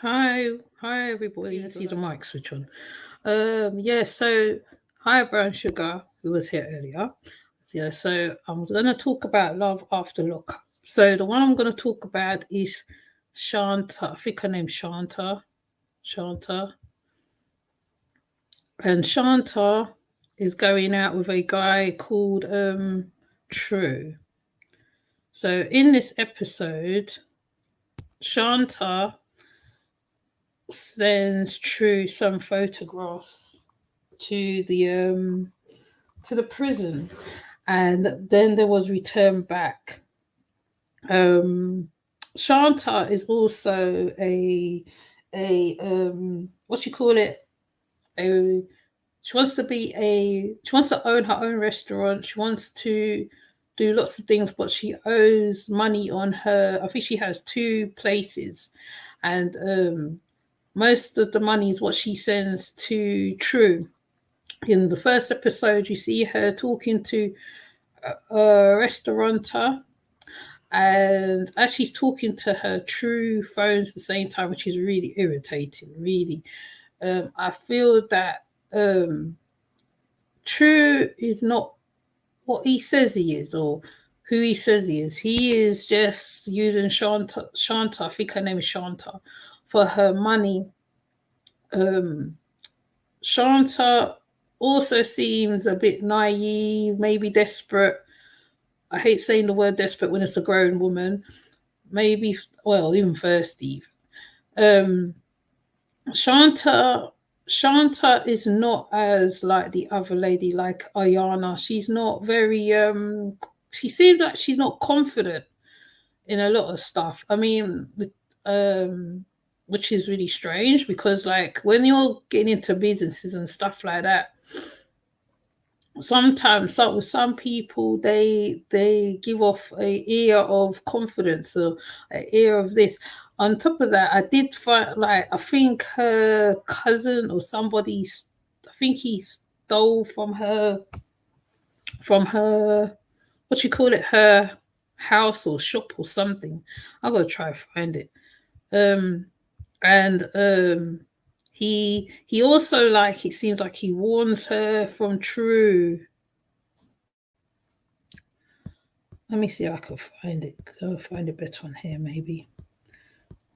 Hi everybody. You see the mic switch on. Yeah, so hi Brown Sugar, who was here earlier. Yeah, so I'm gonna talk about Love After Lockup. So the one I'm gonna talk about is Shanta. I think her name's Shanta. Shanta. And Shanta is going out with a guy called True. So in this episode, Shanta sends True some photographs to the prison, and then there was return back. Um, Shanta is also a what you call it, a she wants to own her own restaurant. She wants to do lots of things, but she owes money on her. I think she has two places, and most of the money is what she sends to True. In the first episode, you see her talking to a restaurateur, and as she's talking to her, True phones the same time, which is really irritating. Really, I feel that True is not what he says he is, or who he says he is. He is just using Shanta, I think her name is Shanta, for her money. Um, Shanta also seems a bit naive, maybe desperate. I hate saying the word desperate when it's a grown woman. Maybe, well, even thirsty. Um, Shanta, Shanta is not as like the other lady, like Ayana. She's not very. She seems like she's not confident in a lot of stuff. I mean, um, which is really strange because, like, when you're getting into businesses and stuff like that, sometimes some people they give off a ear of confidence or an ear of this. On top of that, I did find, like, I think her cousin or somebody, I think he stole from her what you call it, her house or shop or something. I gotta try to find it. um and he also, like, it seems like he warns her from True. Let me see if I can find it. I'll find it better on here, maybe.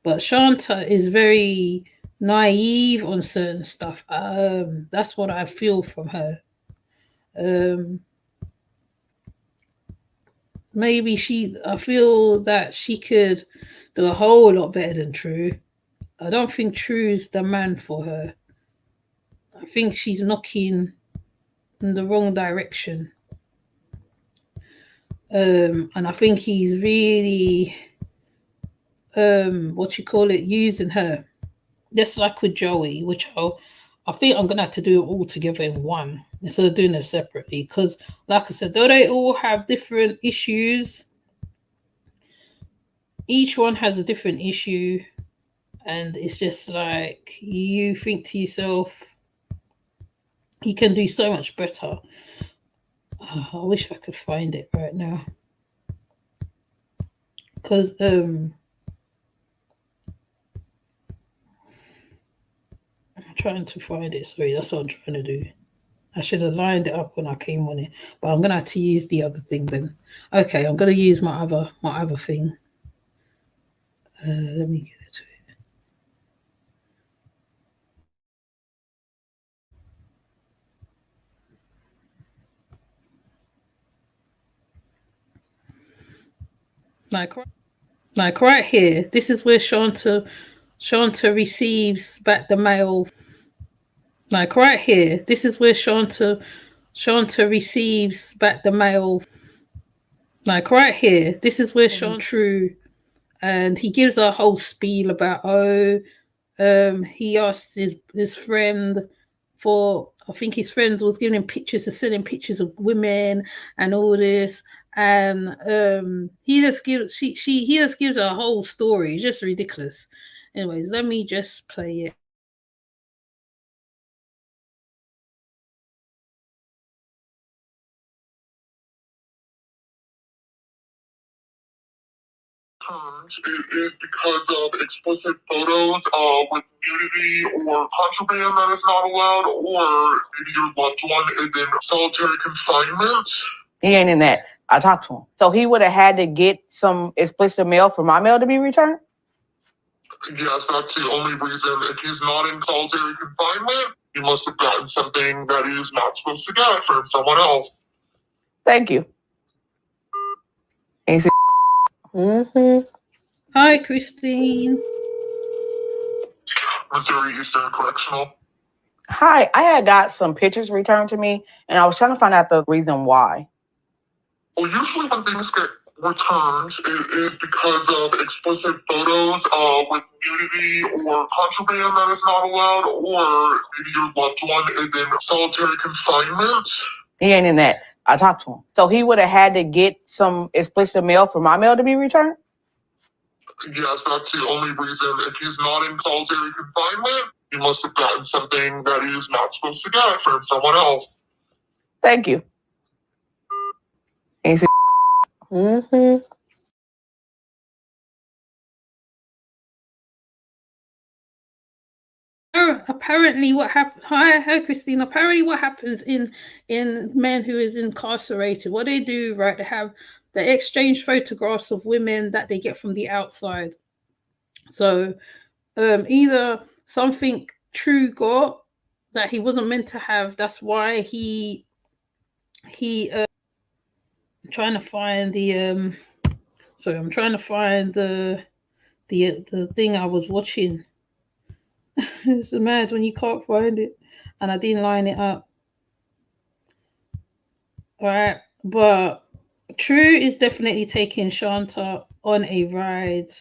But Shanta is very naive on certain stuff. That's what I feel from her. Um, maybe I feel that she could do a whole lot better than True. I don't think True's the man for her. I think she's knocking in the wrong direction. And I think he's really, what you call it, using her. Just like with Joey, which I think I'm gonna have to do it all together in one instead of doing it separately. Because, like I said, though they all have different issues, each one has a different issue, and it's just like you think to yourself, you can do so much better. I wish I could find it right now, because I'm trying to find it. Sorry, that's what I'm trying to do. I should have lined it up when I came on it, but I'm gonna have to use the other thing then. Okay, I'm gonna use my other thing. Let me get it to it. Like, like right here, this is where Shanta receives back the mail. Like right here, this is where Shanta receives back the mail. Like right here, this is where Shanta True, and he gives a whole spiel about, he asked his friend for, I think his friend was giving him pictures of sending pictures of women and all this, and he just gives he just gives a whole story. It's just ridiculous. Anyways, let me just play it. returns is because of explicit photos with nudity or contraband that is not allowed, or maybe your loved one is in solitary confinement. He ain't in that. I talked to him. So he would have had to get some explicit mail for my mail to be returned? Yes, that's the only reason. If he's not in solitary confinement, he must have gotten something that he's not supposed to get from someone else. Thank you. Mm-hmm. Hi, Christine. Missouri Eastern Correctional. Hi, I had got some pictures returned to me, and I was trying to find out the reason why. Well, usually when things get returned, it is because of explicit photos with nudity or contraband that is not allowed, or maybe your loved one is in solitary confinement. He ain't in that. I talked to him. So he would have had to get some explicit mail for my mail to be returned? Yes, that's the only reason. If he's not in solitary confinement, he must have gotten something that he's not supposed to get from someone else. Thank you. Mm-hmm. Apparently what happened, hi Christine, apparently what happens in men who is incarcerated, what they do, right, they exchange photographs of women that they get from the outside. So either something True got that he wasn't meant to have, that's why he I'm trying to find the I'm trying to find the thing I was watching. It's mad when you can't find it, and I didn't line it up. All right, but True is definitely taking Shanta on a ride.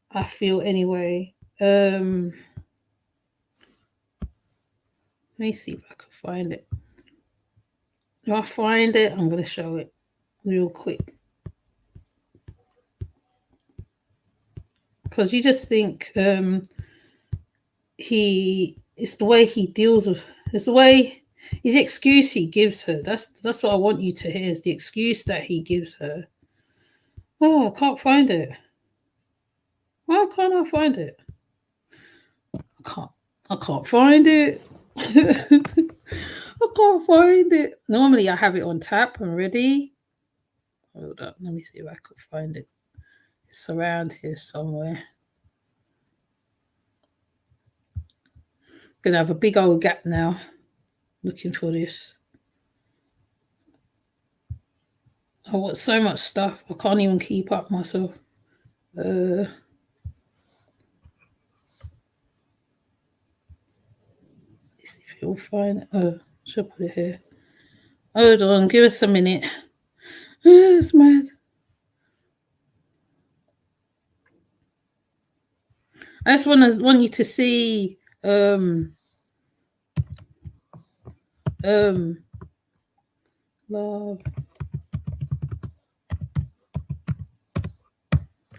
I feel anyway. Let me see if I can find it. If I find it, I'm gonna show it real quick. Because you just think it's the way he deals with, it's the way, his excuse he gives her. That's what I want you to hear, is the excuse that he gives her. Oh, I can't find it. Why can't I find it? I can't find it. I can't find it. Normally I have it on tap and ready. Hold up, let me see if I can find it. It's around here somewhere. Gonna have a big old gap now looking for this. I want so much stuff, I can't even keep up myself. Let's see if you'll find it. Oh, should put it here. Hold on, give us a minute. It's mad. I just want you to see love.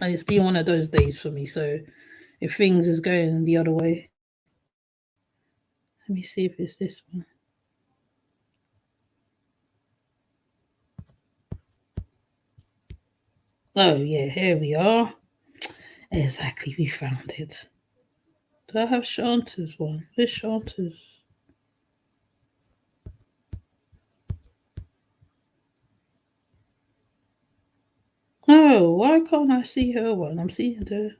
And it's been one of those days for me, so if things is going the other way. Let me see if it's this one. Oh yeah, here we are. Exactly, we found it. Do I have Shanta's one? Where's Shanta's? Oh, why can't I see her one? I'm seeing her.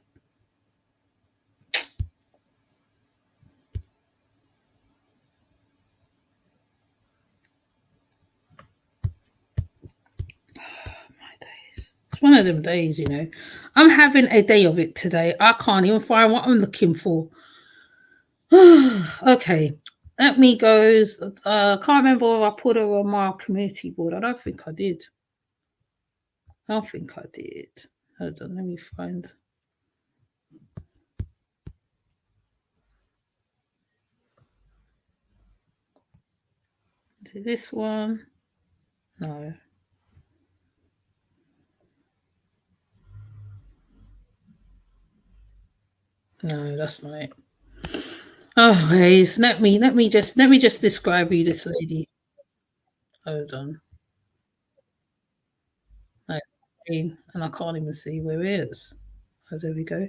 It's one of them days, you know. I'm having a day of it today. I can't even find what I'm looking for. Okay, let me goes. I can't remember if I put her on my community board. I don't think I did. Hold on, let me find. Is it this one? No. No, that's not it. Oh, guys, let me just describe you this lady. Hold on. No. screen and I can't even see where it is. Oh, there we go.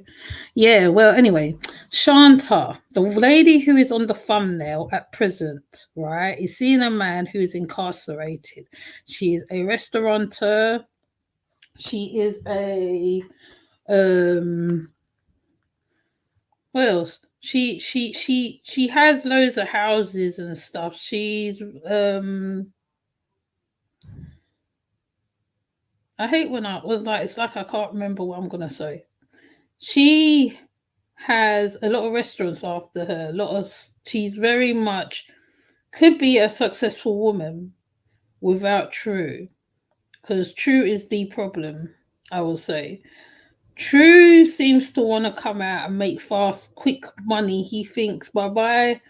Yeah, well, anyway, Shanta, the lady who is on the thumbnail at present, right, is seeing a man who is incarcerated. She is a restaurateur. She is a what else? She has loads of houses and stuff. She's I hate when I was like it's like I can't remember what I'm gonna say. She has a lot of restaurants after her. She's very much could be a successful woman without True, because True is the problem. I will say True seems to want to come out and make fast, quick money. He thinks by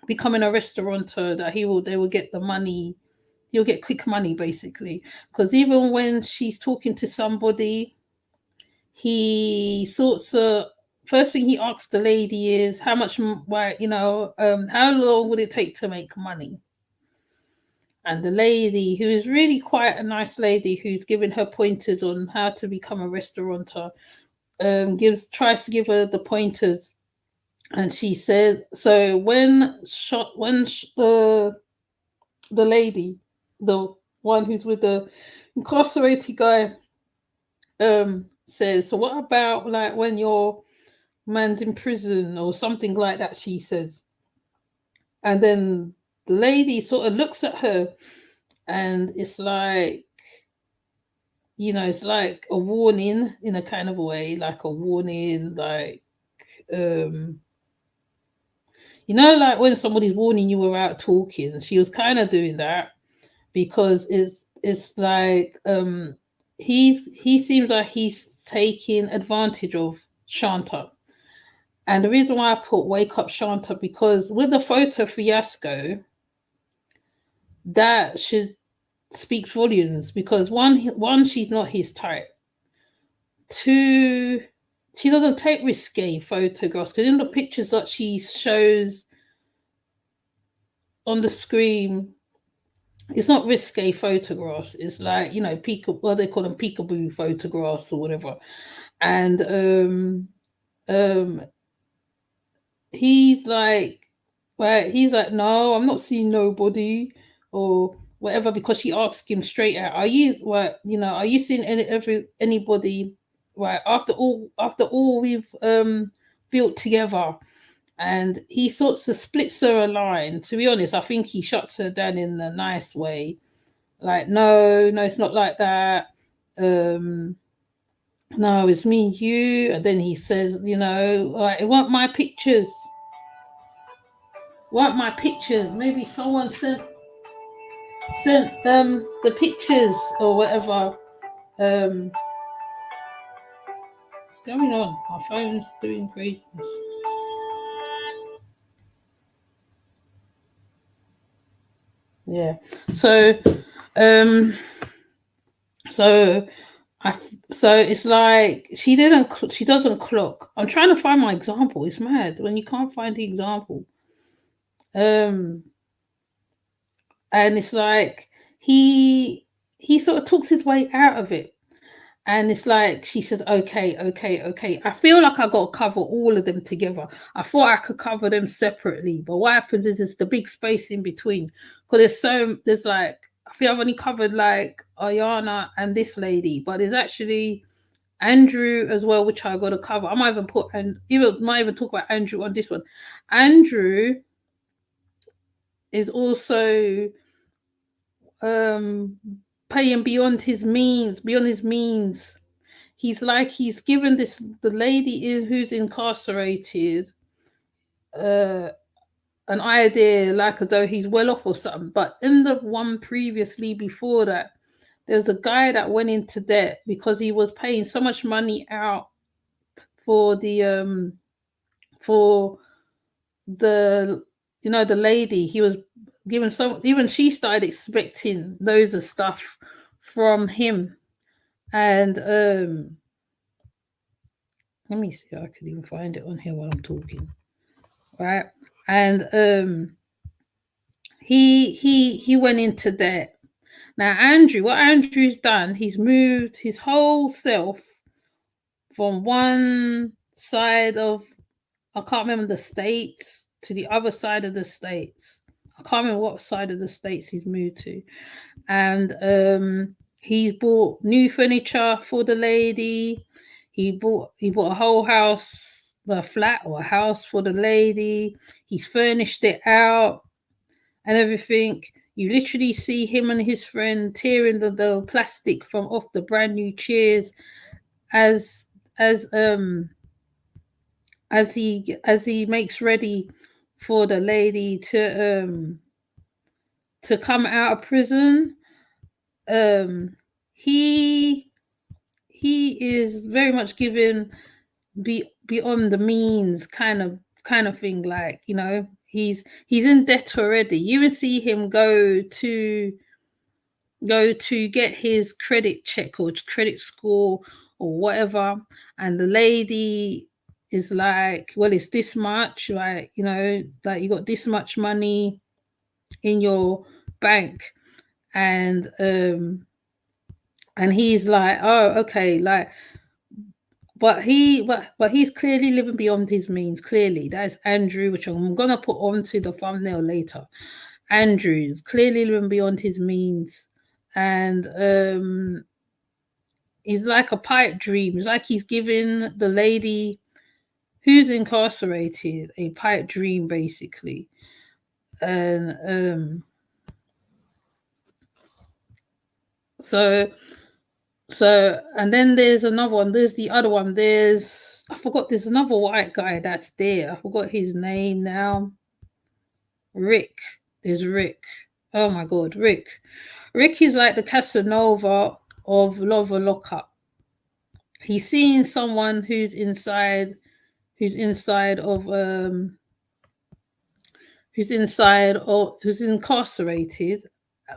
becoming a restaurateur that they will get the money. He'll get quick money basically, because even when she's talking to somebody, he sorts of first thing he asks the lady is how much, how long would it take to make money? And the lady, who is really quite a nice lady, who's giving her pointers on how to become a restaurateur, tries to give her the pointers, and she says, so when the lady, the one who's with the incarcerated guy, says, so what about like when your man's in prison or something like that, she says. And then the lady sort of looks at her and it's like, it's like a warning in a kind of a way, like a warning, like, like when somebody's warning you without talking. She was kind of doing that because it's like he seems like he's taking advantage of Shanta. And the reason why I put Wake Up Shanta, because with the photo fiasco, that speaks volumes. Because one, she's not his type. Two, she doesn't take risque photographs. Because in the pictures that she shows on the screen, it's not risque photographs. It's like, what they call them, peekaboo photographs or whatever. And he's like, no, I'm not seeing nobody or whatever, because she asked him straight out, are you seeing anybody, right, after all we've built together? And he sort of splits her a line. To be honest, I think he shuts her down in a nice way. Like, no, it's not like that. No, it's me and you. And then he says, I want my pictures. Maybe someone sent the pictures or whatever. What's going on? My phone's doing craziness. Yeah. So it's like she doesn't clock. I'm trying to find my example. It's mad when you can't find the example. And it's like he sort of talks his way out of it. And it's like she says, okay. I feel like I got to cover all of them together. I thought I could cover them separately, but what happens is it's the big space in between. Because there's like, I feel I've only covered like Ayana and this lady, but there's actually Andrew as well, which I got to cover. I might even talk about Andrew on this one. Andrew is also paying beyond his means. He's like, he's given the lady who's incarcerated an idea, like as though he's well off or something. But in the one previously before that, there was a guy that went into debt because he was paying so much money out for the the lady. He was given even she started expecting loads of stuff from him. And let me see if I can even find it on here while I'm talking. Right. And he went into debt. Now, Andrew, what Andrew's done, he's moved his whole self from one side of, I can't remember the states, to the other side of the states. I can't remember what side of the states he's moved to. And he's bought new furniture for the lady. He bought a whole house, a flat or a house for the lady. He's furnished it out and everything. You literally see him and his friend tearing the plastic from off the brand new chairs as he makes ready for the lady to come out of prison. He is very much given beyond the means kind of thing, like, you know, he's in debt already. You will see him go to get his credit check or credit score or whatever, and the lady is like, well, it's this much, like, you know, like you got this much money in your bank, and he's like, oh, okay, like, but he's clearly living beyond his means. Clearly, that's Andrew, which I'm gonna put onto the thumbnail later. Andrew's clearly living beyond his means, and he's like a pipe dream. It's like he's giving the lady who's incarcerated a pipe dream, basically. And so and then there's another one. There's the other one. There's another white guy that's there. I forgot his name now. Rick. There's Rick. Oh my God, Rick. Rick is like the Casanova of Love and Lockup. He's seeing someone who's incarcerated,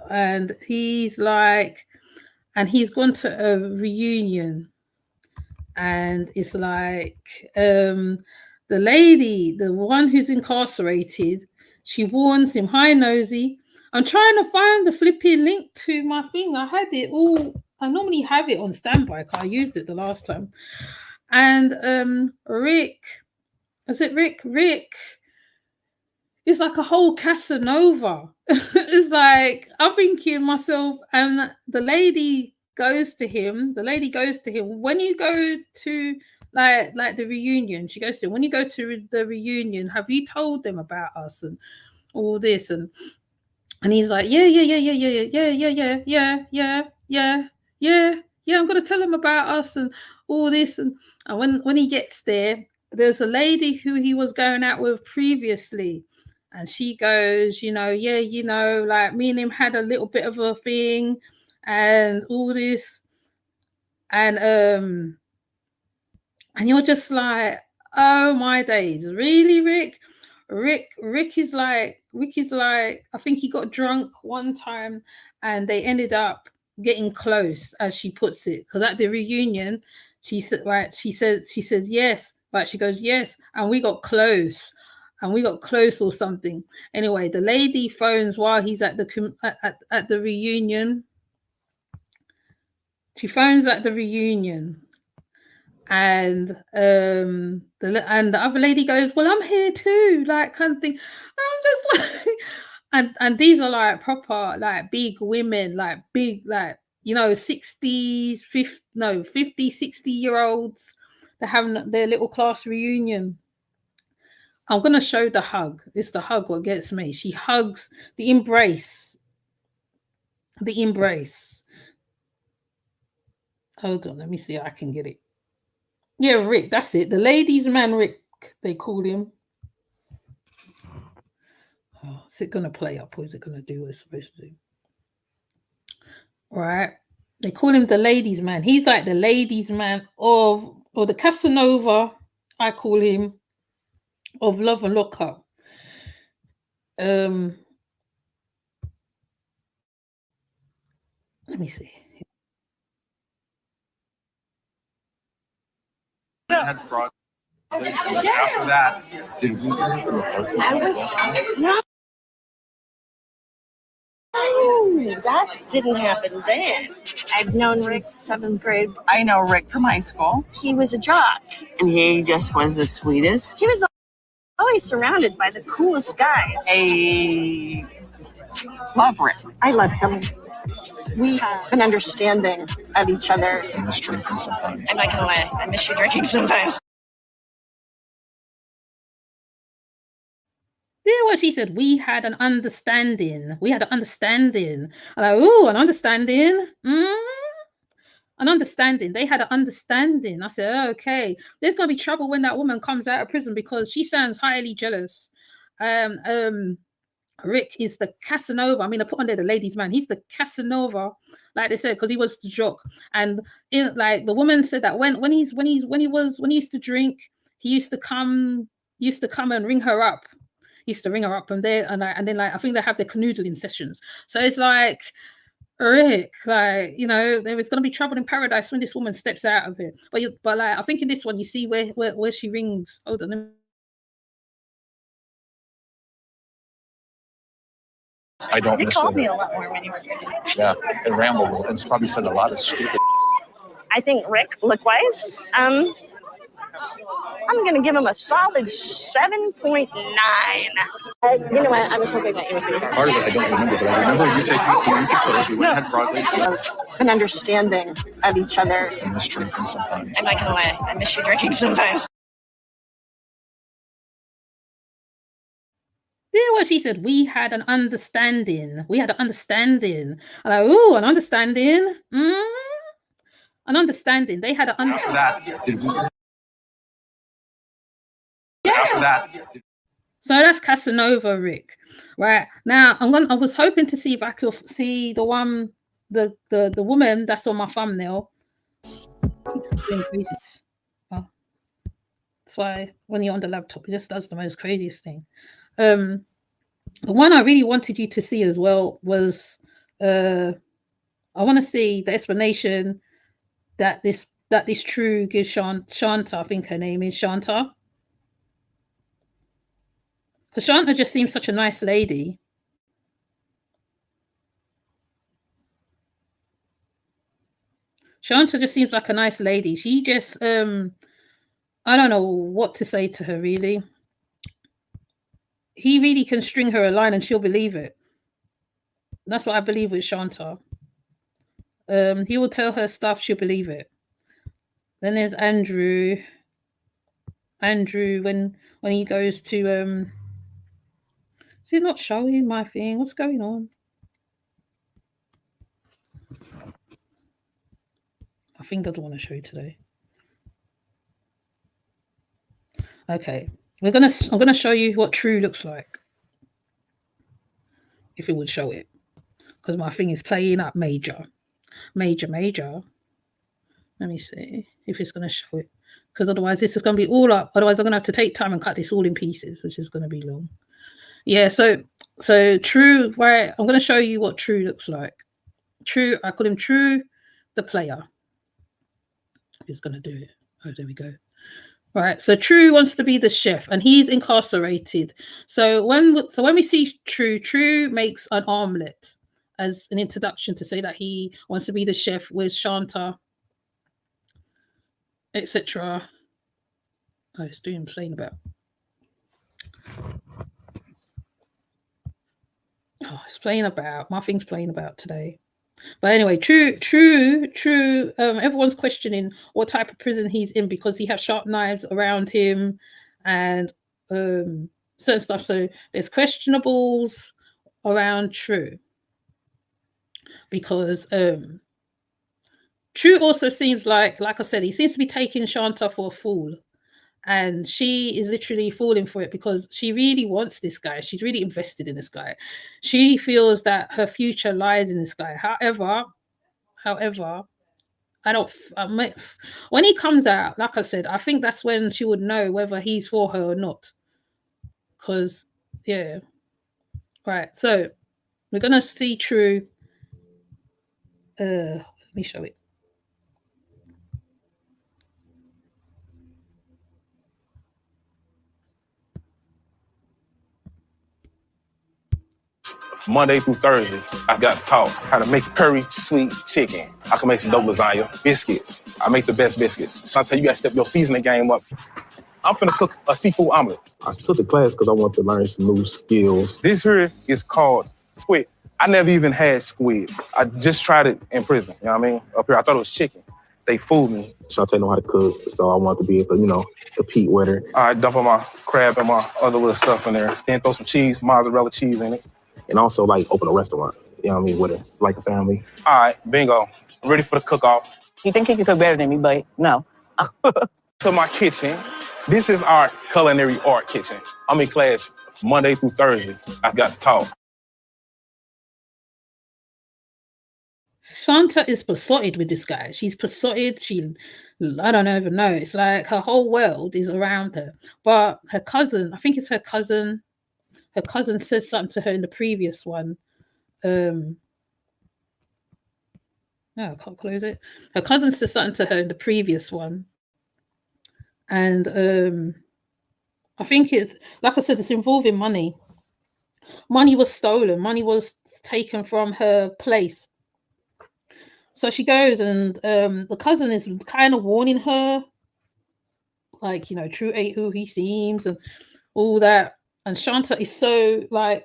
and he's like, and he's gone to a reunion, and it's like the lady, the one who's incarcerated, she warns him, hi Nosy, I'm trying to find the flipping link to my thing. I had it all, I normally have it on standby because I used it the last time. And Rick is like a whole Casanova. It's like, I'm thinking myself, and the lady goes to him when you go to like the reunion, she goes to him, when you go to the reunion, have you told them about us and all this? And he's like, yeah, I'm gonna tell them about us and all this. And when he gets there, there's a lady who he was going out with previously, and she goes, like me and him had a little bit of a thing and all this, and you're just like, oh my days, really, Rick? Rick is like, I think he got drunk one time and they ended up getting close, as she puts it, because at the reunion she said, right, she says yes, but she goes yes, and we got close or something. Anyway, the lady phones while he's at the reunion. She phones at the reunion, and the other lady goes, well, I'm here too, like, kind of thing. I'm just like, and these are like proper, like, big women, like big, like, 60s, 50, 60-year-olds. They're having their little class reunion. I'm gonna show the hug. It's the hug what gets me. She hugs, the embrace. Hold on, let me see if I can get it. Yeah, Rick, that's it. The ladies' man, Rick, they call him. Oh, is it going to play up, or is it going to do what it's supposed to do? All right. They call him the ladies' man. He's like the ladies' man or the Casanova, I call him, of Love and Lockup. Let me see. Had fraud. After that, did we? I was no. That didn't happen then. I've known Rick since 7th grade. I know Rick from high school. He was a jock. And he just was the sweetest. He was always surrounded by the coolest guys. I love Rick. I love him. We have an understanding of each other. I miss drinking sometimes. I'm not gonna lie, I miss you drinking sometimes. Yeah, what she said, we had an understanding. We had an understanding. I'm like, ooh, an understanding. An understanding. They had an understanding. I said, oh, okay. There's gonna be trouble when that woman comes out of prison because she sounds highly jealous. Rick is the Casanova. I mean, I put on there the ladies' man. He's the Casanova, like they said, because he was the jock. And like the woman said that when he used to drink, he used to come and ring her up. He used to ring her up from there, and then like I think they have their canoodling sessions. So it's like Rick, like, you know, there is going to be trouble in paradise when this woman steps out of it. But like I think in this one you see where she rings. Hold on. I don't You miss called it. me a lot more when you were drinking. Yeah, I rambled and probably said a lot of stupid. I think Rick, look-wise, I'm going to give him a solid 7.9. You know what? I was hoping that you would be there. Part of it I don't remember, but I remember you taking me to facilities. We went and had Broadway. An understanding of each other. I miss drinking sometimes. I'm not going to lie, I miss you drinking sometimes. Yeah, what she said, we had an understanding. We had an understanding. I'm like, ooh, an understanding. An understanding. They had an understanding. So that's Casanova Rick. Right. Now I was hoping to see if I could see the one, the woman that's on my thumbnail. Oh. That's why when you're on the laptop, it just does the most craziest thing. The one I really wanted you to see as well was I want to see the explanation that this True gives Shanta, I think her name is Shanta. Because Shanta just seems such a nice lady. Shanta just seems like a nice lady. She just I don't know what to say to her, really. He really can string her a line and she'll believe it. That's what I believe with Shanta. He will tell her stuff, she'll believe it. Then there's Andrew. Andrew, when he goes to is he not showing my thing? What's going on? My thing doesn't want to show you today. Okay. I'm gonna show you what True looks like. If it would show it. Because my thing is playing up major. Let me see if it's going to show it. Because otherwise this is going to be all up. Otherwise I'm going to have to take time and cut this all in pieces, which is going to be long. Yeah, so True, right, I'm going to show you what True looks like. True, I call him True the player. He's going to do it. Oh, there we go. Right, so True wants to be the chef and he's incarcerated. So when we see True makes an omelette as an introduction to say that he wants to be the chef with Shanta, etc. Oh, it's doing playing about. Oh, it's playing about. My thing's playing about today. But anyway, True. Everyone's questioning what type of prison he's in because he has sharp knives around him and certain stuff. So there's questionables around True because True also seems like I said, he seems to be taking Shanta for a fool. And she is literally falling for it because she really wants this guy. She's really invested in this guy. She feels that her future lies in this guy. However, when he comes out, like I said, I think that's when she would know whether he's for her or not. Because, yeah. Right, so we're going to see True. Let me show it. Monday through Thursday, I got to talk how to make curry sweet chicken. I can make some dope lasagna, biscuits. I make the best biscuits. Sometimes you got to step your seasoning game up. I'm finna cook a seafood omelet. I took the class because I want to learn some new skills. This here is called squid. I never even had squid. I just tried it in prison, you know what I mean? Up here, I thought it was chicken. They fooled me. Shantae know how to cook, so I want to be able to, compete with her. I dump on my crab and my other little stuff in there. Then throw some cheese, mozzarella cheese in it. And also, open a restaurant, you know what I mean, with her, like a family. All right, bingo. I'm ready for the cook-off. You think he can cook better than me, but no. To my kitchen. This is our culinary art kitchen. I'm in class Monday through Thursday. I got to talk. Shanta is besotted with this guy. She's besotted. I don't even know. It's like her whole world is around her. But her cousin, I think it's her cousin said something to her in the previous one. No, I can't close it. Her cousin said something to her in the previous one. And I think it's, like I said, it's involving money. Money was stolen. Money was taken from her place. So she goes and the cousin is kind of warning her, True ain't who he seems and all that. And Shanta is so I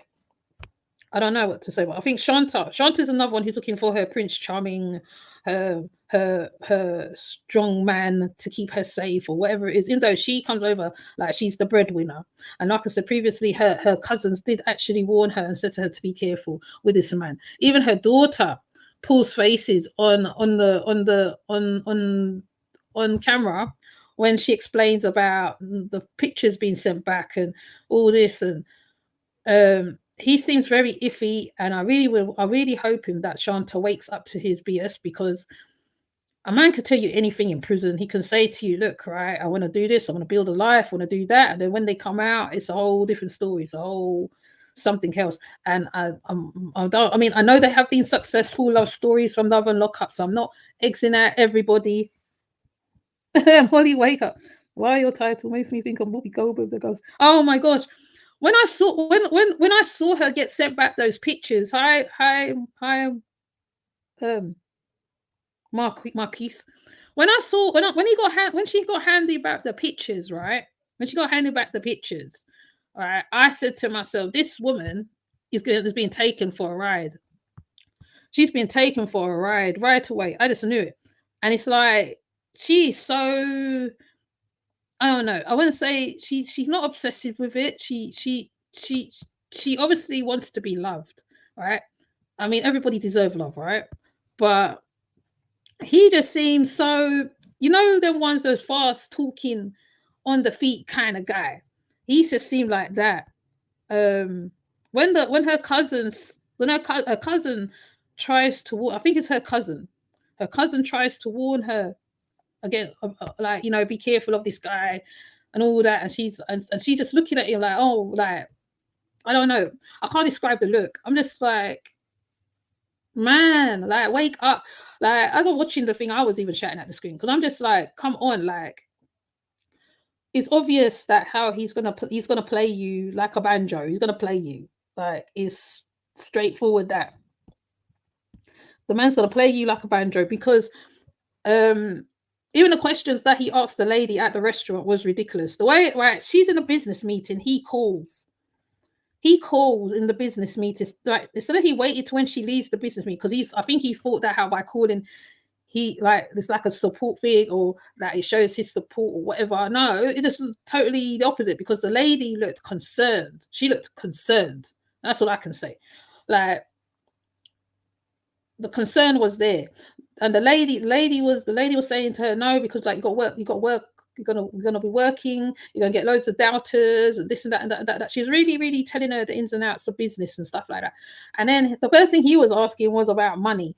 don't know what to say, but I think Shanta's another one who's looking for her Prince Charming, her strong man to keep her safe or whatever it is, even though she comes over like she's the breadwinner. And like I said previously, her cousins did actually warn her and said to her to be careful with this man. Even her daughter pulls faces on camera when she explains about the pictures being sent back and all this. And he seems very iffy, and I really hoping that Shanta wakes up to his BS, because a man could tell you anything in prison. He can say to you, look, right, I want to do this, I want to build a life, I want to do that. And then when they come out, it's a whole different story. It's a whole something else. And I know there have been successful love stories from Love and Lockup, so I'm not Xing out everybody. Molly, wake up. Why your title makes me think of Whoopi Goldberg that goes, oh my gosh. When I saw her get sent back those pictures, Marquise. When she got handed back the pictures, right? When she got handed back the pictures, all right, I said to myself, this woman is being taken for a ride. She's been taken for a ride right away. I just knew it. And it's like, she's so, I don't know. I want to say she's not obsessive with it. She obviously wants to be loved, right? I mean, everybody deserves love, right? But he just seems so, the ones those fast talking, on the feet kind of guy. He just seemed like that. When her cousin tries to, I think it's her cousin. Her cousin tries to warn her again, be careful of this guy and all that, and she's just looking at him like, oh, like, I don't know, I can't describe the look. I'm just like, man, like, wake up. Like, as I'm watching the thing, I was even shouting at the screen, because I'm just like, come on, like, it's obvious that how he's gonna play you like a banjo. He's gonna play you, like, it's straightforward that the man's gonna play you like a banjo, because even the questions that he asked the lady at the restaurant was ridiculous. The way, right, she's in a business meeting, he calls in the business meeting, like, instead of he waited to when she leaves the business meeting, because I think he thought that how by calling, it's like a support thing, or that it shows his support or whatever. No, it's just totally the opposite, because the lady looked concerned. She looked concerned. That's all I can say. Like, the concern was there. And the lady was saying to her, no, because like you got to work, you're gonna be working, you're gonna get loads of doubters and this and that and that. She's really, really telling her the ins and outs of business and stuff like that. And then the first thing he was asking was about money,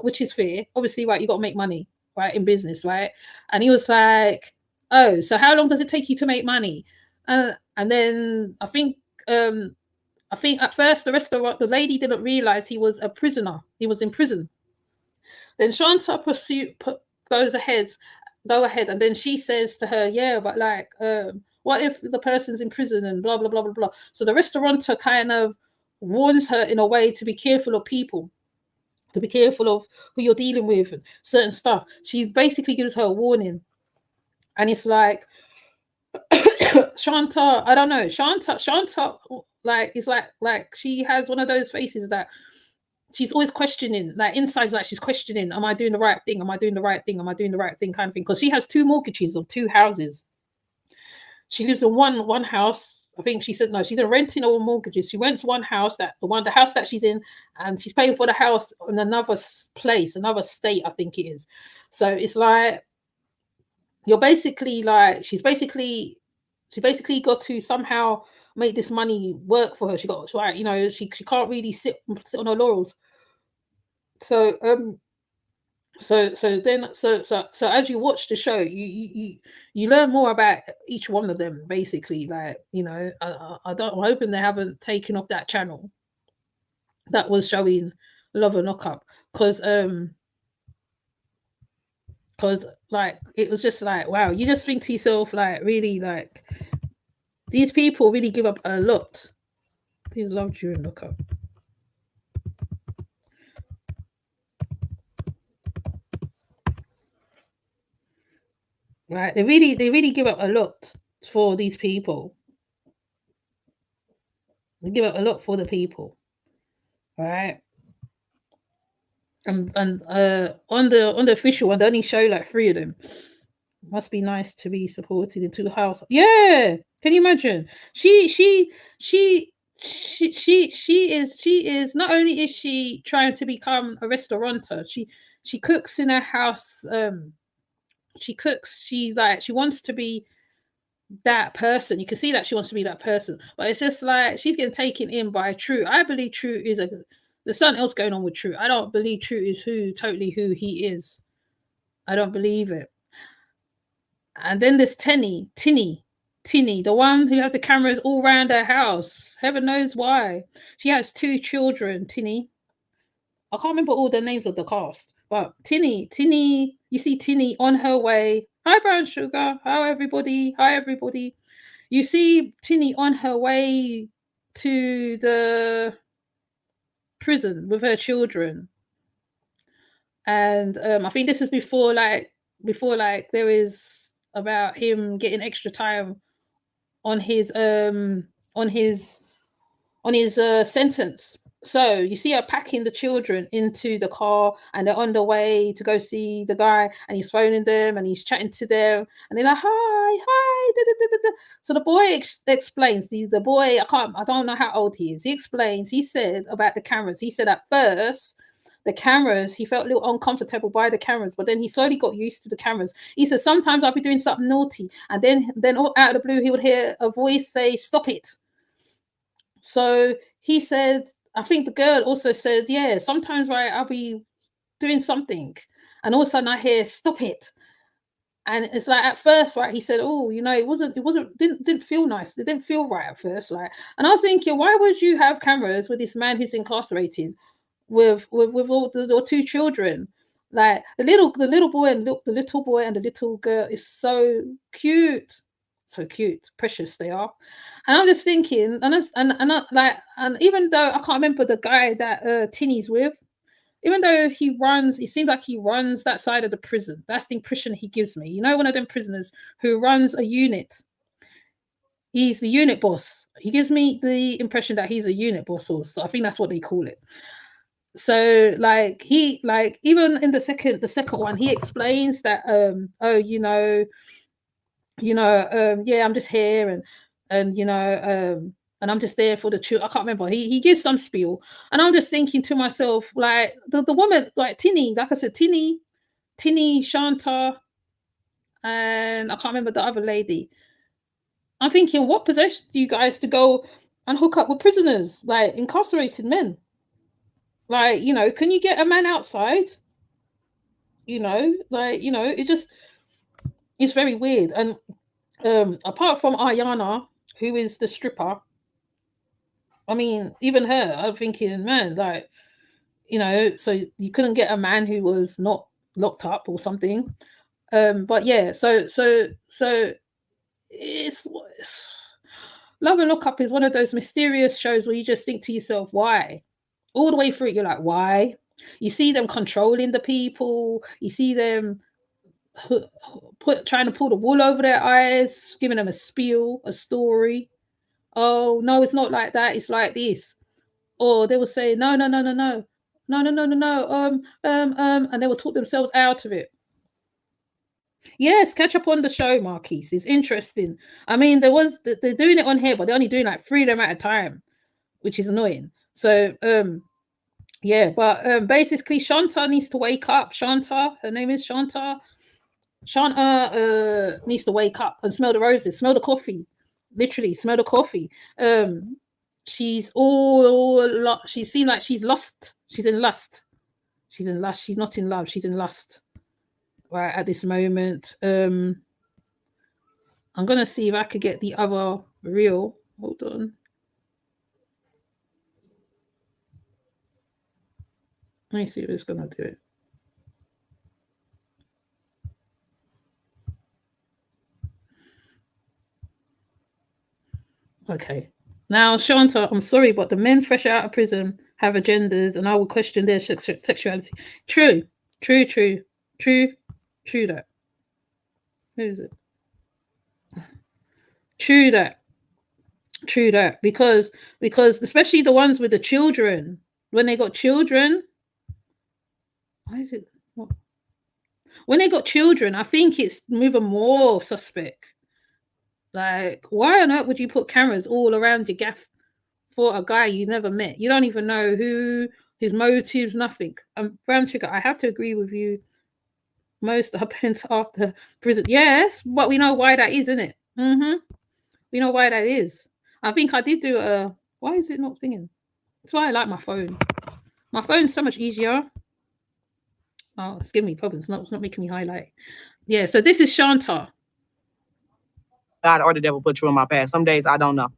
which is fair. Obviously, right, you got to make money, right, in business, right? And he was like, oh, so how long does it take you to make money? And then I think at first the lady didn't realize he was a prisoner. He was in prison. Then Shanta go ahead, and then she says to her, yeah, but like, what if the person's in prison and blah, blah, blah, blah, blah. So the restaurateur kind of warns her in a way to be careful of people, to be careful of who you're dealing with and certain stuff. She basically gives her a warning. And it's like, Shanta, I don't know, Shanta, like, it's like she has one of those faces that she's always questioning, like inside, like she's questioning, am I doing the right thing? Am I doing the right thing? Am I doing the right thing? Kind of thing. Because she has 2 mortgages of 2 houses. She lives in one house. I think she said no, she's renting or mortgages. She rents one house, the house that she's in, and she's paying for the house in another place, another state, I think it is. So it's like, you're basically like, she basically got to somehow make this money work for her. She got, right, you know, she can't really sit on her laurels. So so as you watch the show, you learn more about each one of them, basically. Like, you know, I'm hoping they haven't taken off that channel that was showing Love and Knockup, because like, it was just like, wow, you just think to yourself, like, really, like, these people really give up a lot. Please love you and Knockup. Right, they really give up a lot for these people. They give up a lot for the people, right? And on the official one, they only show like 3 of them. Must be nice to be supported into the house. Yeah, can you imagine? She is, not only is she trying to become a restaurateur, she cooks in her house. She cooks. She wants to be that person. You can see that she wants to be that person, but it's just like she's getting taken in by True. I believe True is there's something else going on with True. I don't believe True is totally who he is. I don't believe it. And then there's Tinny, the one who had the cameras all around her house. Heaven knows why. She has 2 children, Tinny. I can't remember all the names of the cast, but Tinny, you see Tinny on her way. Hi, Brown Sugar. Hi, everybody. You see Tinny on her way to the prison with her children. And I think this is before there is about him getting extra time on his sentence. So you see her packing the children into the car, and they're on the way to go see the guy, and he's phoning them and he's chatting to them, and they're like, hi. Da, da, da, da. So the boy explains, the boy, I don't know how old he is. He explains, he said about the cameras. He said at first, the cameras, he felt a little uncomfortable by the cameras, but then he slowly got used to the cameras. He said sometimes I'll be doing something naughty, and then all out of the blue, he would hear a voice say, stop it. So he said, I think the girl also said, yeah, sometimes, right, I'll be doing something, and all of a sudden I hear, stop it. And it's like, at first, right, he said, oh, you know, didn't feel nice. It didn't feel right at first, like. And I was thinking, why would you have cameras with this man who's incarcerated with all the 2 children? Like, the little boy and the little girl is so cute. So cute, precious they are. And I'm just thinking, and even though I can't remember the guy that Tinny's with, even though it seems like he runs that side of the prison. That's the impression he gives me. You know, one of them prisoners who runs a unit. He's the unit boss. He gives me the impression that he's a unit boss, also. I think that's what they call it. So like even in the second one, he explains that yeah, I'm just here and and I'm just there for the children. I can't remember. He gives some spiel, and I'm just thinking to myself, like the woman, like Tinny, like I said, Tinny, Shanta, and I can't remember the other lady. I'm thinking, what possessed you guys to go and hook up with prisoners, like incarcerated men? Like, you know, can you get a man outside? You know, like, you know, it's very weird. And apart from Ayana, who is the stripper, I mean, even her, I'm thinking, man, like, you know, so you couldn't get a man who was not locked up or something. But yeah, so it's Love and Lock Up is one of those mysterious shows where you just think to yourself, why? All the way through it, you're like, why? You see them controlling the people. You see them trying to pull the wool over their eyes, giving them a spiel, a story. Oh, no, it's not like that. It's like this. Or they will say, no, and they will talk themselves out of it. Yes, catch up on the show, Marquise. It's interesting. I mean, they're doing it on here, but they're only doing like 3 of them at a time, which is annoying. So, yeah, but basically, Shanta needs to wake up. Shanta, her name is Shanta. Shanta needs to wake up and smell the roses, smell the coffee. Literally, smell the coffee. She's she seems like she's lost. She's in lust. She's in lust. She's not in love. She's in lust. Right at this moment. I'm gonna see if I could get the other reel. Hold on. Let me see if it's gonna do it. Okay. Now, Shanta, I'm sorry, but the men fresh out of prison have agendas, and I will question their sexuality. True that. Who is it? True that. Because especially the ones with the children, when they got children, why is it? What? When they got children, I think it's moving more suspect. Like, why on earth would you put cameras all around your gaff for a guy you never met? You don't even know who, his motives, nothing. Brown Sugar, I have to agree with you. Most are pent after prison. Yes, but we know why that is, isn't it? We know why that is. I think I did do a... Why is it not singing? That's why I like my phone. My phone's so much easier. Oh, it's giving me problems. It's not making me highlight. Yeah, so this is Shanta. God or the devil put you in my past. Some days I don't know.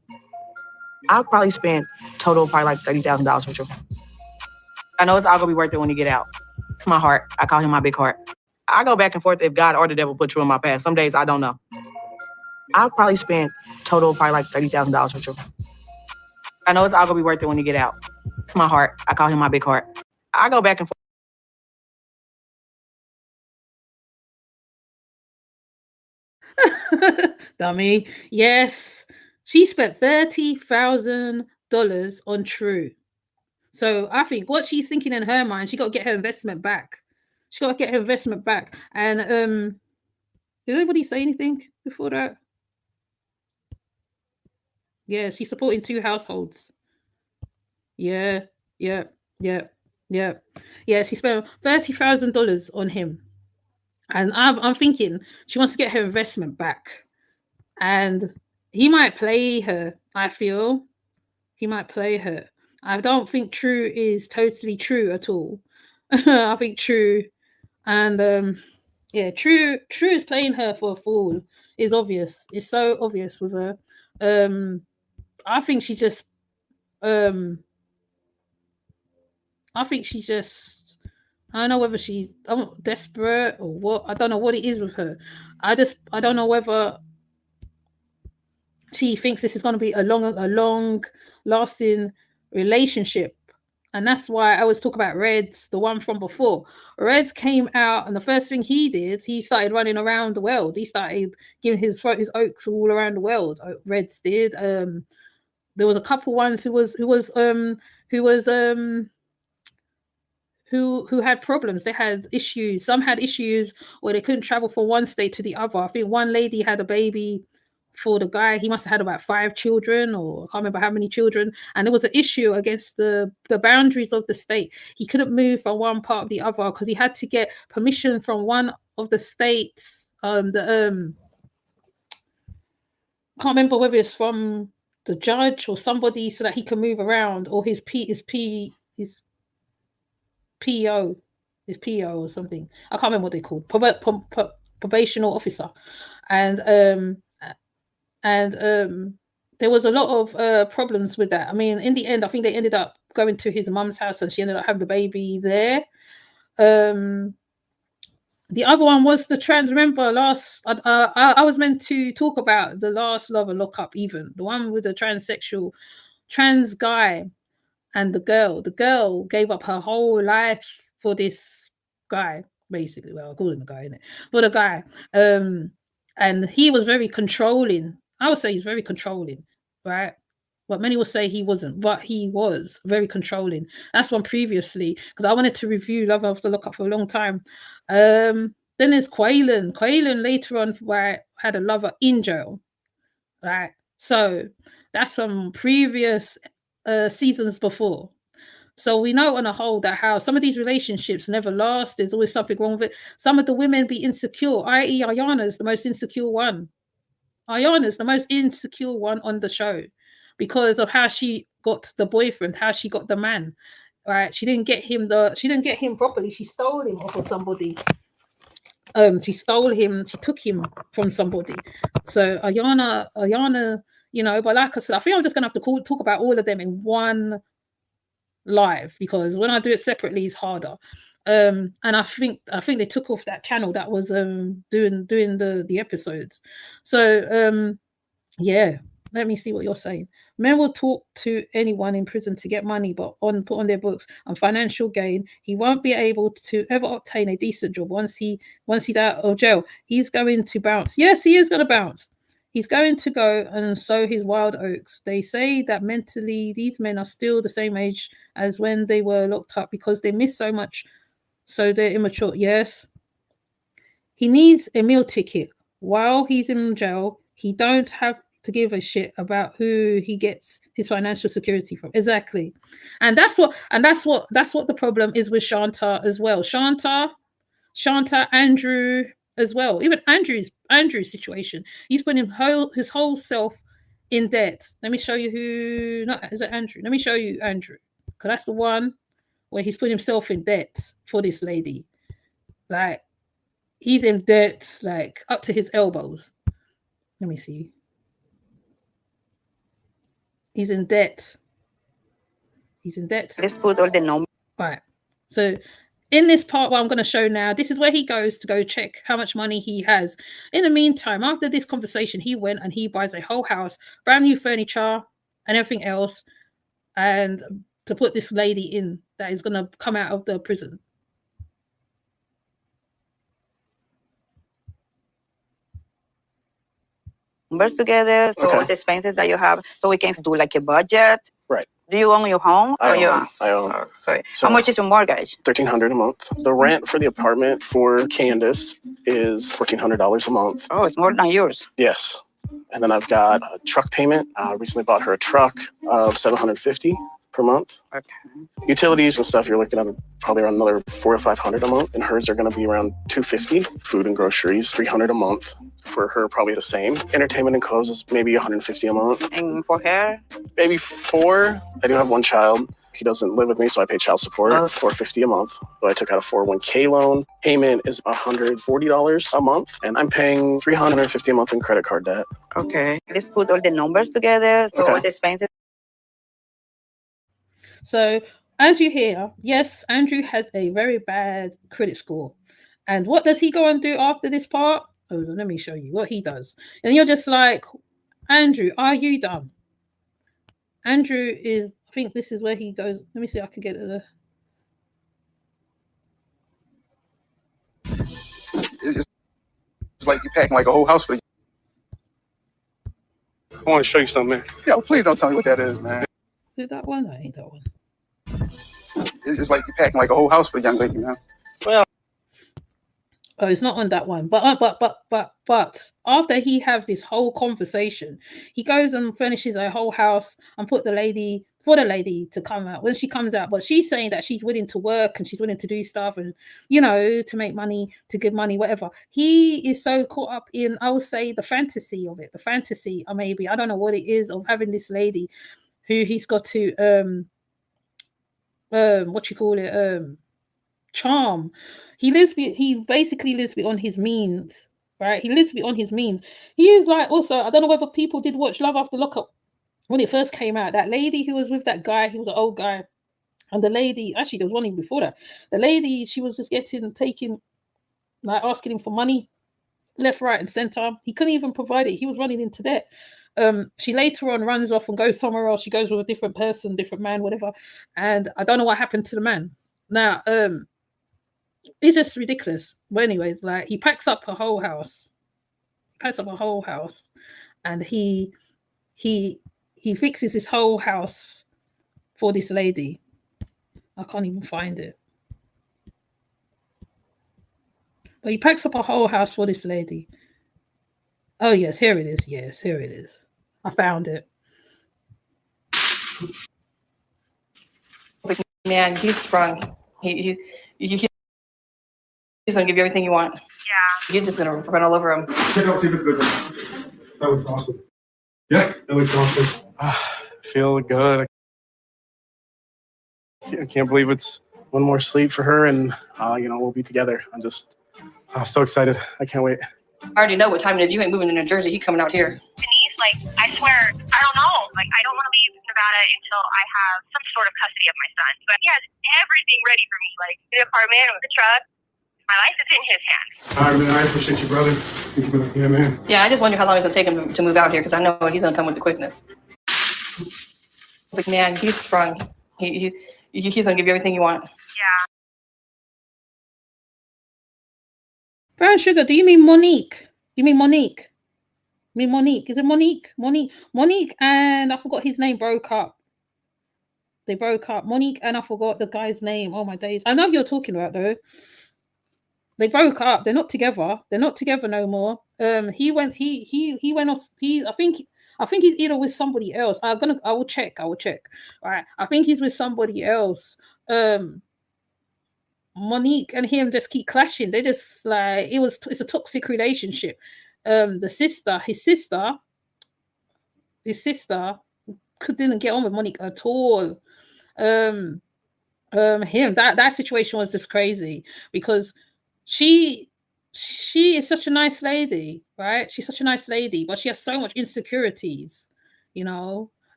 I'll probably spend total probably like $30,000 with you. I know it's all gonna be worth it when you get out. It's my heart. I call him my big heart. I go back and forth if God or the devil put you in my past. Some days I don't know. I'll probably spend total probably like $30,000 with you. I know it's all gonna be worth it when you get out. It's my heart. I call him my big heart. I go back and forth. Dummy. Yes, she spent $30,000 on True. So I think what she's thinking in her mind, she got to get her investment back. And did anybody say anything before that? Yeah, she's supporting 2 households. Yeah. She spent $30,000 on him. And I'm thinking she wants to get her investment back. And he might play her, I feel. He might play her. I don't think True is totally true at all. I think True and True is playing her for a fool. It's obvious. It's so obvious with her. I think she's just I don't know whether she's desperate or what. I don't know what it is with her. I don't know whether she thinks this is going to be a long lasting relationship. And that's why I always talk about Reds, the one from before. Reds came out, and the first thing he did, he started running around the world. He started giving his oaks all around the world. Reds did. There was a couple ones who had problems. They had issues. Some had issues where they couldn't travel from one state to the other. I think one lady had a baby for the guy. He must have had about 5 children, or I can't remember how many children. And there was an issue against the boundaries of the state. He couldn't move from one part of the other because he had to get permission from one of the states. Can't remember whether it's from the judge or somebody, so that he can move around, or his PO or something. I can't remember what they called. Probational officer. And there was a lot of problems with that. I mean, in the end, I think they ended up going to his mum's house, and she ended up having the baby there. The other one was the trans. Remember I was meant to talk about the last Love and Lockup, even the one with the transsexual trans guy and the girl. The girl gave up her whole life for this guy, basically. Well, I call him a guy, innit? For the guy. And he was very controlling. I would say he's very controlling, right? But many will say he wasn't, but he was very controlling. That's one previously, because I wanted to review Love After Lockup for a long time. Then there's Quaylen. Quaylen later on, right, had a lover in jail, right? So that's from previous seasons before. So we know on a whole that how some of these relationships never last. There's always something wrong with it. Some of the women be insecure, i.e. Ayana's the most insecure one. Ayana's the most insecure one on the show because of how she got the boyfriend, how she got the man, right? She didn't get him properly. She stole him off of somebody. She stole him. She took him from somebody. So Ayana, you know. But like I said, I think I'm just gonna have to talk about all of them in one live because when I do it separately, it's harder. And I think they took off that channel that was doing the episodes. So yeah, let me see what you're saying. Men will talk to anyone in prison to get money, but put on their books and financial gain. He won't be able to ever obtain a decent job once he's out of jail. He's going to bounce. Yes, he is going to bounce. He's going to go and sow his wild oats. They say that mentally these men are still the same age as when they were locked up because they miss so much, so they're immature. Yes. He needs a meal ticket. While he's in jail, he don't have to give a shit about who he gets his financial security from. Exactly. And that's what the problem is with Shanta as well. Shanta, Andrew as well. Even Andrew's situation. He's putting his whole self in debt. Let me show you who. No, is it Andrew? Let me show you Andrew. Because that's the one where he's put himself in debt for this lady. Like, he's in debt, like, up to his elbows. Let me see. He's in debt. Let's put all the numbers. Right. So in this part what I'm going to show now, this is where he goes to go check how much money he has. In the meantime, after this conversation, he went and he buys a whole house, brand new furniture and everything else, and to put this lady in that is going to come out of the prison. Numbers together, so all the expenses that you have, so we can do like a budget. Right. Do you own your home? I own. Oh, sorry. So How much is your mortgage? $1,300 a month. The rent for the apartment for Candace is $1,400 a month. Oh, it's more than yours. Yes. And then I've got a truck payment. I recently bought her a truck of $750 per month. Okay. Utilities and stuff, you're looking at probably around another $400 or $500 a month, and hers are going to be around $250. Food and groceries, $300 a month. For her, probably the same. Entertainment and clothes is maybe $150 a month. And for her? Maybe $4. I do have one child. He doesn't live with me, so I pay child support, $450 a month. But I took out a 401k loan. Payment is $140 a month, and I'm paying $350 a month in credit card debt. Okay. Let's put all the numbers together, so all the expenses. So as you hear, yes, Andrew has a very bad credit score. And what does he go and do after this part? Oh, let me show you what he does. And you're just like, Andrew, are you dumb? Andrew is, I think this is where he goes. Let me see if I can get it. It's like you packing like a whole house for you. I want to show you something, man. Yeah, well, please don't tell me what that is, man. Is it that one? No, ain't that one. It's like you packing like a whole house for a young lady, man. Well, oh, it's not on that one. But after he have this whole conversation, he goes and furnishes a whole house and put the lady to come out. When she comes out, but she's saying that she's willing to work and she's willing to do stuff and, you know, to make money, to give money, whatever. He is so caught up in, I would say, the fantasy of it. The fantasy, or maybe, I don't know what it is, of having this lady who he's got to charm. He basically lives beyond his means, right? He lives beyond his means. He is like, also, I don't know whether people did watch Love After Lockup when it first came out. That lady who was with that guy, he was an old guy, and the lady, actually there was one even before that. The lady, she was just taking like asking him for money, left, right, and center. He couldn't even provide it. He was running into debt. She later on runs off and goes somewhere else. She goes with a different person, different man, whatever. And I don't know what happened to the man. Now, it's just ridiculous. But anyways, like he packs up her whole house. And he fixes his whole house for this lady. I can't even find it. But he packs up a whole house for this lady. Oh, yes, here it is. Yes, here it is. I found it. Man, he's sprung. He's gonna give you everything you want. Yeah. You're just gonna run all over him. Check out, see if it's good. That looks awesome. Yeah, that looks awesome. Feel good. I can't believe it's one more sleep for her, and we'll be together. I'm so excited. I can't wait. I already know what time it is. You ain't moving to New Jersey. He coming out here. Denise, like, I swear, I don't know. Like, I don't want to leave Nevada until I have some sort of custody of my son. But he has everything ready for me, like the apartment or the truck. My life is in his hands. All right, man. I appreciate you, brother. Thank you for the, yeah, man. Yeah, I just wonder how long it's gonna take him to move out here because I know he's gonna come with the quickness. Like, man, he's sprung. He's gonna give you everything you want. Yeah. Brown Sugar, do you mean Monique? You mean Monique? I mean Monique. Is it Monique? Monique and I forgot his name broke up. They broke up. Monique and I forgot the guy's name. Oh my days. I know who you're talking about though. They broke up. They're not together. They're not together no more. He went off. I think he's either with somebody else. I will check. All right. I think he's with somebody else. Monique and him just keep clashing. They just like it's a toxic relationship. His sister didn't get on with Monique at all. Him that situation was just crazy because she is such a nice lady, right? She's such a nice lady, but she has so much insecurities, and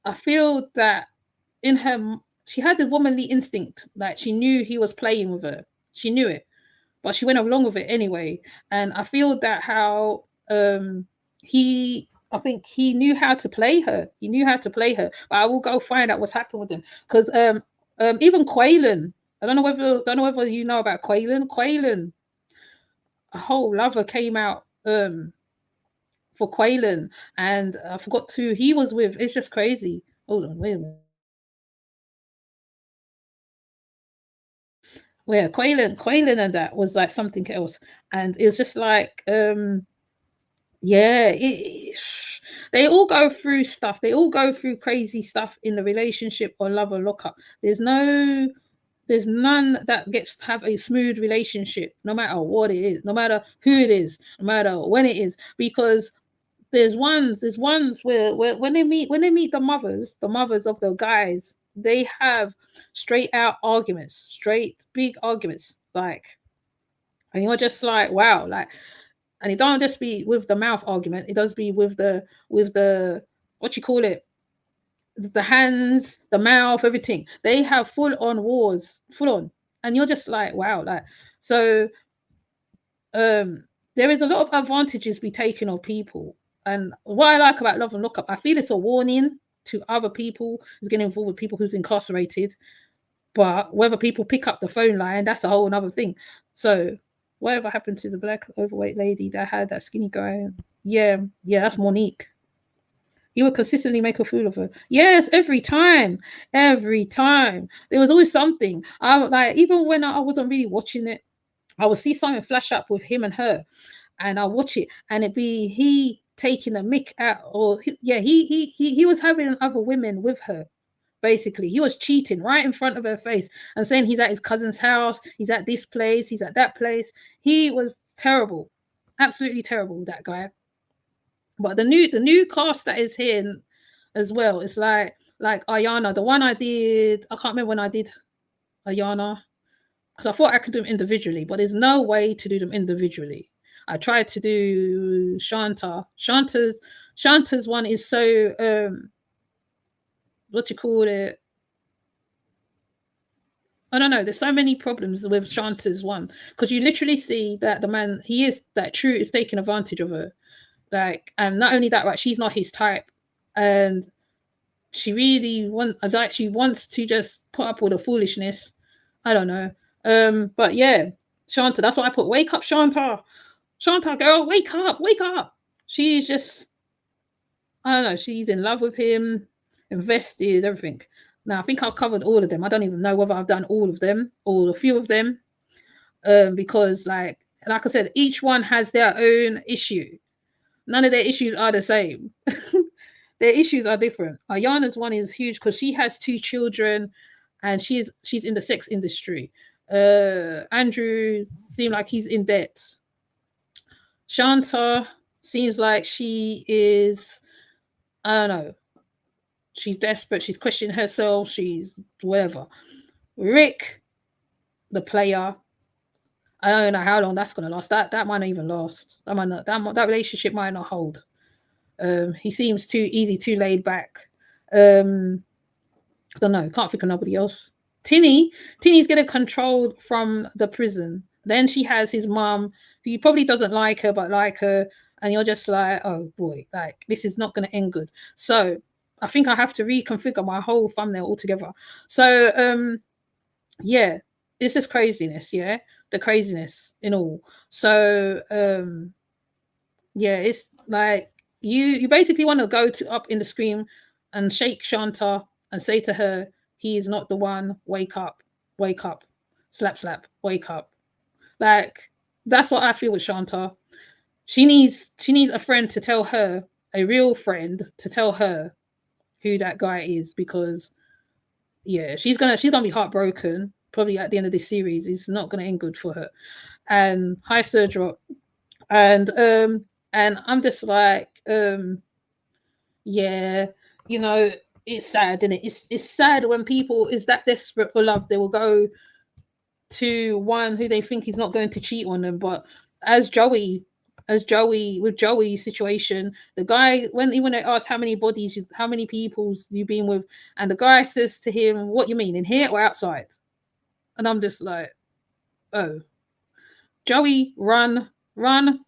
I feel that in her she had the womanly instinct, like she knew he was playing with her. She knew it, but she went along with it anyway. And I feel that how I think he knew how to play her. He knew how to play her. But I will go find out what's happened with him because even Quaylen, I don't know whether you know about Quaylen. Quaylen, a whole lover came out for Quaylen, and I forgot who he was with. It's just crazy. Hold on, wait a minute. Well, Quaylen and that was like something else. And it's just like, they all go through stuff. They all go through crazy stuff in the relationship or love or lockup. There's none that gets to have a smooth relationship, no matter what it is, no matter who it is, no matter when it is, because there's ones where when they meet the mothers of the guys, they have straight out arguments, straight big arguments, like, and you're just like, wow, like, and it don't just be with the mouth argument, it does be with the what you call it, the hands, the mouth, everything. They have full on wars, and you're just like, wow, like, so there is a lot of advantages be taken of people. And what I like about Love and Lockup, I feel it's a warning to other people who's getting involved with people who's incarcerated. But whether people pick up the phone line, that's a whole other thing. So whatever happened to the black overweight lady that had that skinny guy? Yeah, that's Monique. He would consistently make a fool of her. Yes, every time. There was always something. Even when I wasn't really watching it, I would see something flash up with him and her, and I'll watch it, and it'd be he taking a mick out, or he was having other women with her. Basically, he was cheating right in front of her face and saying he's at his cousin's house, he's at this place, he's at that place. He was terrible, absolutely terrible, that guy. But the new cast that is here as well, it's like Ayana, the one I did, I can't remember when I did Ayana, because I thought I could do them individually, but there's no way to do them individually. I tried to do Shanta. Shanta's one is so what you call it? I don't know. There's so many problems with Shanta's one because you literally see that the man, he is that True is taking advantage of her. Like, and not only that, right? She's not his type, and she really she wants to just put up with the foolishness. I don't know. But yeah, Shanta. That's why I put wake up, Shanta. Shanta, girl, wake up, wake up. She's just, I don't know. She's in love with him, invested, everything. Now I think I've covered all of them. I don't even know whether I've done all of them or a few of them, because like I said, each one has their own issue. None of their issues are the same. Their issues are different. Ayana's one is huge because she has 2 children, and she's in the sex industry. Andrew seems like he's in debt. Shanta seems like she is, I don't know. She's desperate. She's questioning herself. She's whatever. Rick, the player, I don't know how long that's gonna last. That might not even last. That relationship might not hold. He seems too easy, too laid back. I don't know. Can't think of nobody else. Tinny's getting controlled from the prison. Then she has his mom, who probably doesn't like her, but like her, and you're just like, oh boy, like this is not gonna end good. So I think I have to reconfigure my whole thumbnail altogether. So yeah, it's just craziness, yeah. The craziness in all. So yeah, it's like you basically want to go up in the screen and shake Shanta and say to her, he is not the one, wake up, slap, wake up. Like, that's what I feel with Shanta. She needs a friend to tell her, a real friend to tell her who that guy is, because yeah, she's gonna be heartbroken probably at the end of this series. It's not gonna end good for her. And hi Serdrop. And I'm just like, yeah, you know, it's sad, isn't it? It's sad when people is that desperate for love, they will go to one who they think is not going to cheat on them. But as Joey with Joey's situation, the guy when they ask how many people's you been with, and the guy says to him, what you mean, in here or outside? And I'm just like, oh, Joey, run,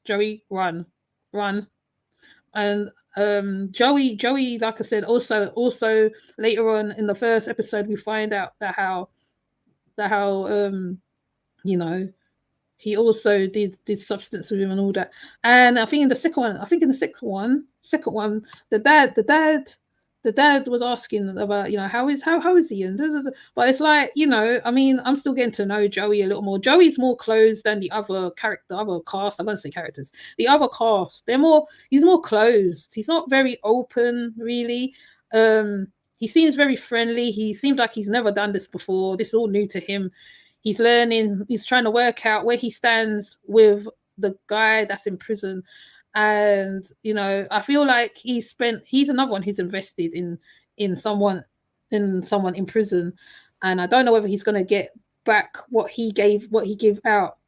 Joey, run. And Joey, like I said, also later on in the first episode, we find out that how you know, he also did substance with him and all that. And I think in the second one, the dad was asking about, you know, how is he, and but it's like, you know, I mean, I'm still getting to know Joey a little more. Joey's more closed than the other cast. I'm gonna say characters. The other cast, he's more closed. He's not very open, really. He seems very friendly. He seems like he's never done this before. This is all new to him. He's learning. He's trying to work out where he stands with the guy that's in prison. And, you know, I feel like he's another one who's invested in someone in prison. And I don't know whether he's going to get back what he gave out.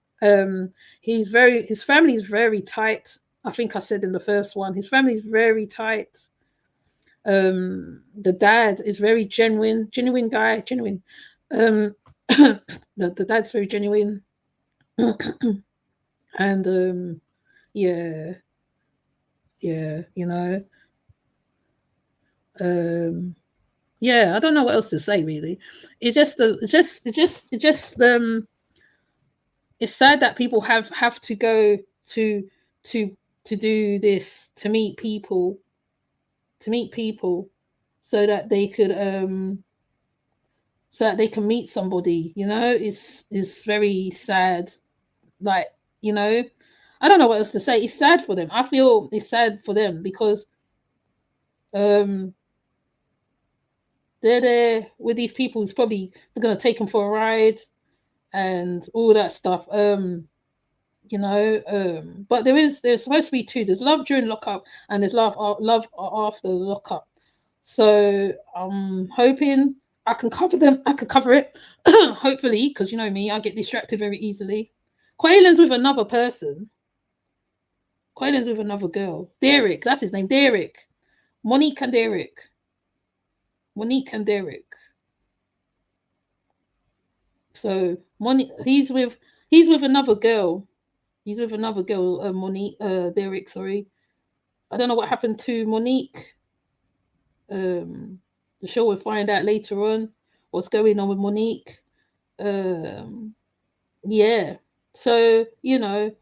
His family is very tight. I think I said in the first one, his family is very tight. The dad is very genuine guy. The dad's very genuine. And yeah, you know, yeah, I don't know what else to say really. It's sad that people have to go to do this, to meet people so that they could so that they can meet somebody, you know. It's very sad. Like, you know, I don't know what else to say. It's sad for them. I feel it's sad for them because they're there with these people who's probably they're gonna take them for a ride and all that stuff. You know, but there's supposed to be 2. There's love during lockup and there's love after lockup. So I'm hoping I can cover them. I can cover it, hopefully, because you know me, I get distracted very easily. Quaylen's with another person. Quaylen's with another girl. Derek, that's his name. Derek. Monique and Derek. So he's with another girl. He's with another girl, Monique, Derek, sorry. I don't know what happened to Monique. The show will find out later on what's going on with Monique. Yeah. So, you know,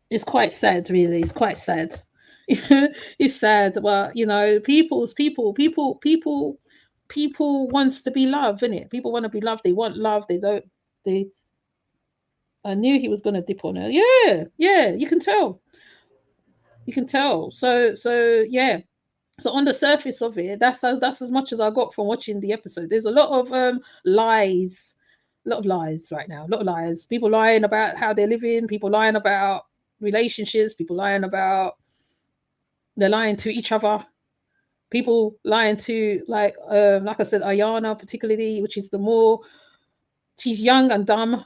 it's quite sad, really. It's quite sad. It's sad, but you know, people wants to be loved, innit? People want to be loved. They want love. I knew he was gonna dip on her. Yeah, you can tell. You can tell. So yeah. So on the surface of it, that's as much as I got from watching the episode. There's a lot of lies. A lot of lies right now. A lot of lies. People lying about how they're living, people lying about relationships, people lying about they're lying to each other. People lying to like I said, Ayana particularly, which is she's young and dumb.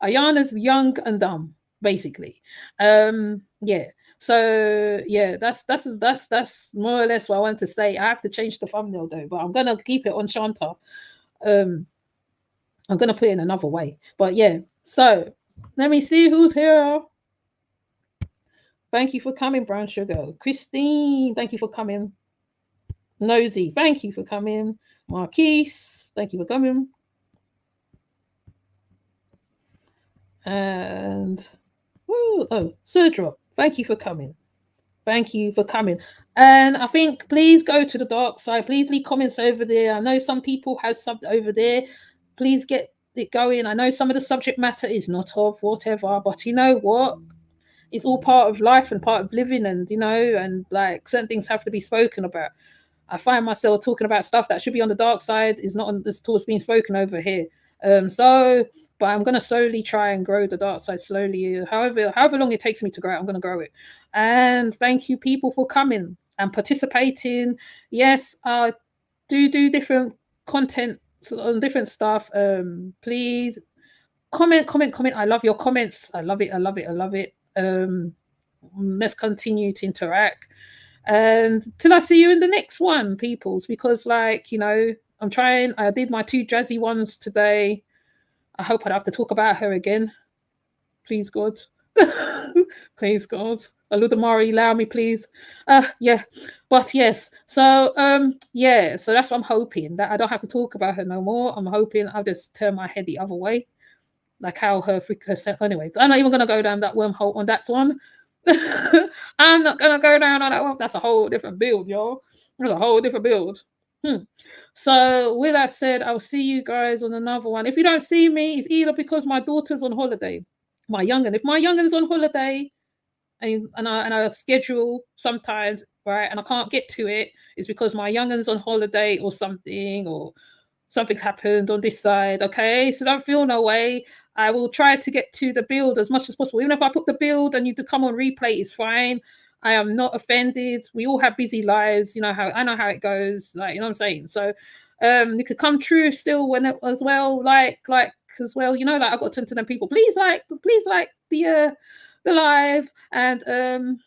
Ayana's young and dumb, basically. Yeah. So yeah, that's more or less what I want to say. I have to change the thumbnail though, but I'm gonna keep it on Shanta. I'm gonna put it in another way. But yeah, so let me see who's here. Thank you for coming, Brown Sugar. Christine, thank you for coming. Nosy, thank you for coming. Marquise, thank you for coming. And Surdrop, thank you for coming. Thank you for coming. And I think please go to the dark side. Please leave comments over there. I know some people have subbed over there. Please get it going. I know some of the subject matter is not of whatever, but you know what? It's all part of life and part of living, and you know, and like certain things have to be spoken about. I find myself talking about stuff that should be on the dark side is not on this towards being spoken over here. But I'm gonna slowly try and grow the dark side slowly. However long it takes me to grow it, I'm gonna grow it. And thank you people for coming and participating. Yes, I do different content on different stuff. Please comment. I love your comments. I love it. Let's continue to interact. And till I see you in the next one, peoples, because like, you know, I did my 2 jazzy ones today. I hope I'd have to talk about her again. Please, God. Please, God. Aludamari, allow me, please. Yeah. But yes. So, yeah. So that's what I'm hoping, that I don't have to talk about her no more. I'm hoping I'll just turn my head the other way. Like how her herself. Anyways, I'm not even going to go down that wormhole on that one. I'm not going to go down on that one. That's a whole different build, y'all. That's a whole different build. So with that said, I'll see you guys on another one. If you don't see me, it's either because my daughter's on holiday, if my youngin's on holiday, and I schedule sometimes, right, and I can't get to it, it's because my youngin's on holiday or something's happened on this side. Okay, so don't feel no way. I will try to get to the build as much as possible. Even if I put the build and you to come on replay, it's fine. I am not offended. We all have busy lives. You know how I know how it goes. Like, you know what I'm saying? So it could come true still when it as well, like as well, you know, like I got to turn to them people. Please like the live and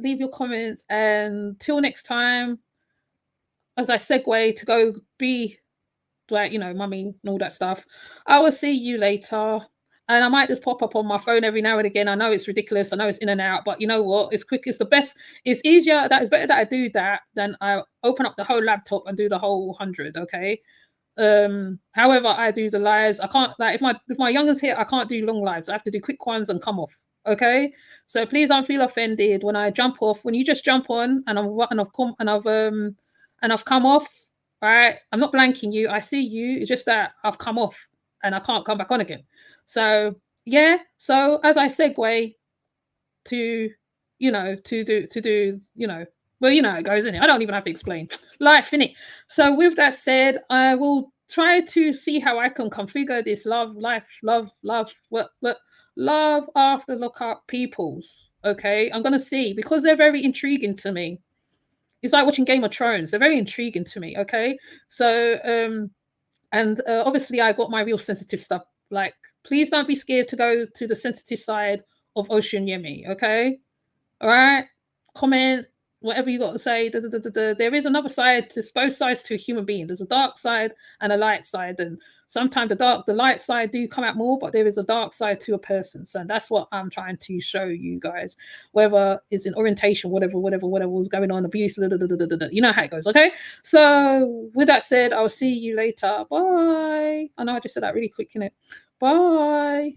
leave your comments. And till next time, as I segue to go be like, you know, mummy and all that stuff, I will see you later. And I might just pop up on my phone every now and again. I know it's ridiculous. I know it's in and out, but you know what? It's quick. It's the best. It's easier. That is better that I do that than I open up the whole laptop and do the whole 100. Okay. However, I do the lives. I can't, like, if my youngest here, I can't do long lives. I have to do quick ones and come off. Okay. So please don't feel offended when I jump off. When you just jump on and I've come off. Right, I'm not blanking you. I see you. It's just that I've come off and I can't come back on again. So yeah. So as I segue to, you know, to do, you know, well, you know how it goes, innit? I don't even have to explain. Life, innit? So with that said, I will try to see how I can configure this love after lookup peoples. Okay, I'm gonna see, because they're very intriguing to me. It's like watching Game of Thrones. They're very intriguing to me, okay? So, obviously I got my real sensitive stuff. Like, please don't be scared to go to the sensitive side of Ocean Yemi, okay? All right? Comment, whatever you got to say. There is another side to both sides to a human being. There's a dark side and a light side. And Sometimes the light side do come out more, but there is a dark side to a person. So that's what I'm trying to show you guys, whether it's in orientation, whatever was going on, abuse, you know how it goes. Okay, so with that said, I'll see you later. Bye. I know I just said that really quick, innit? Bye.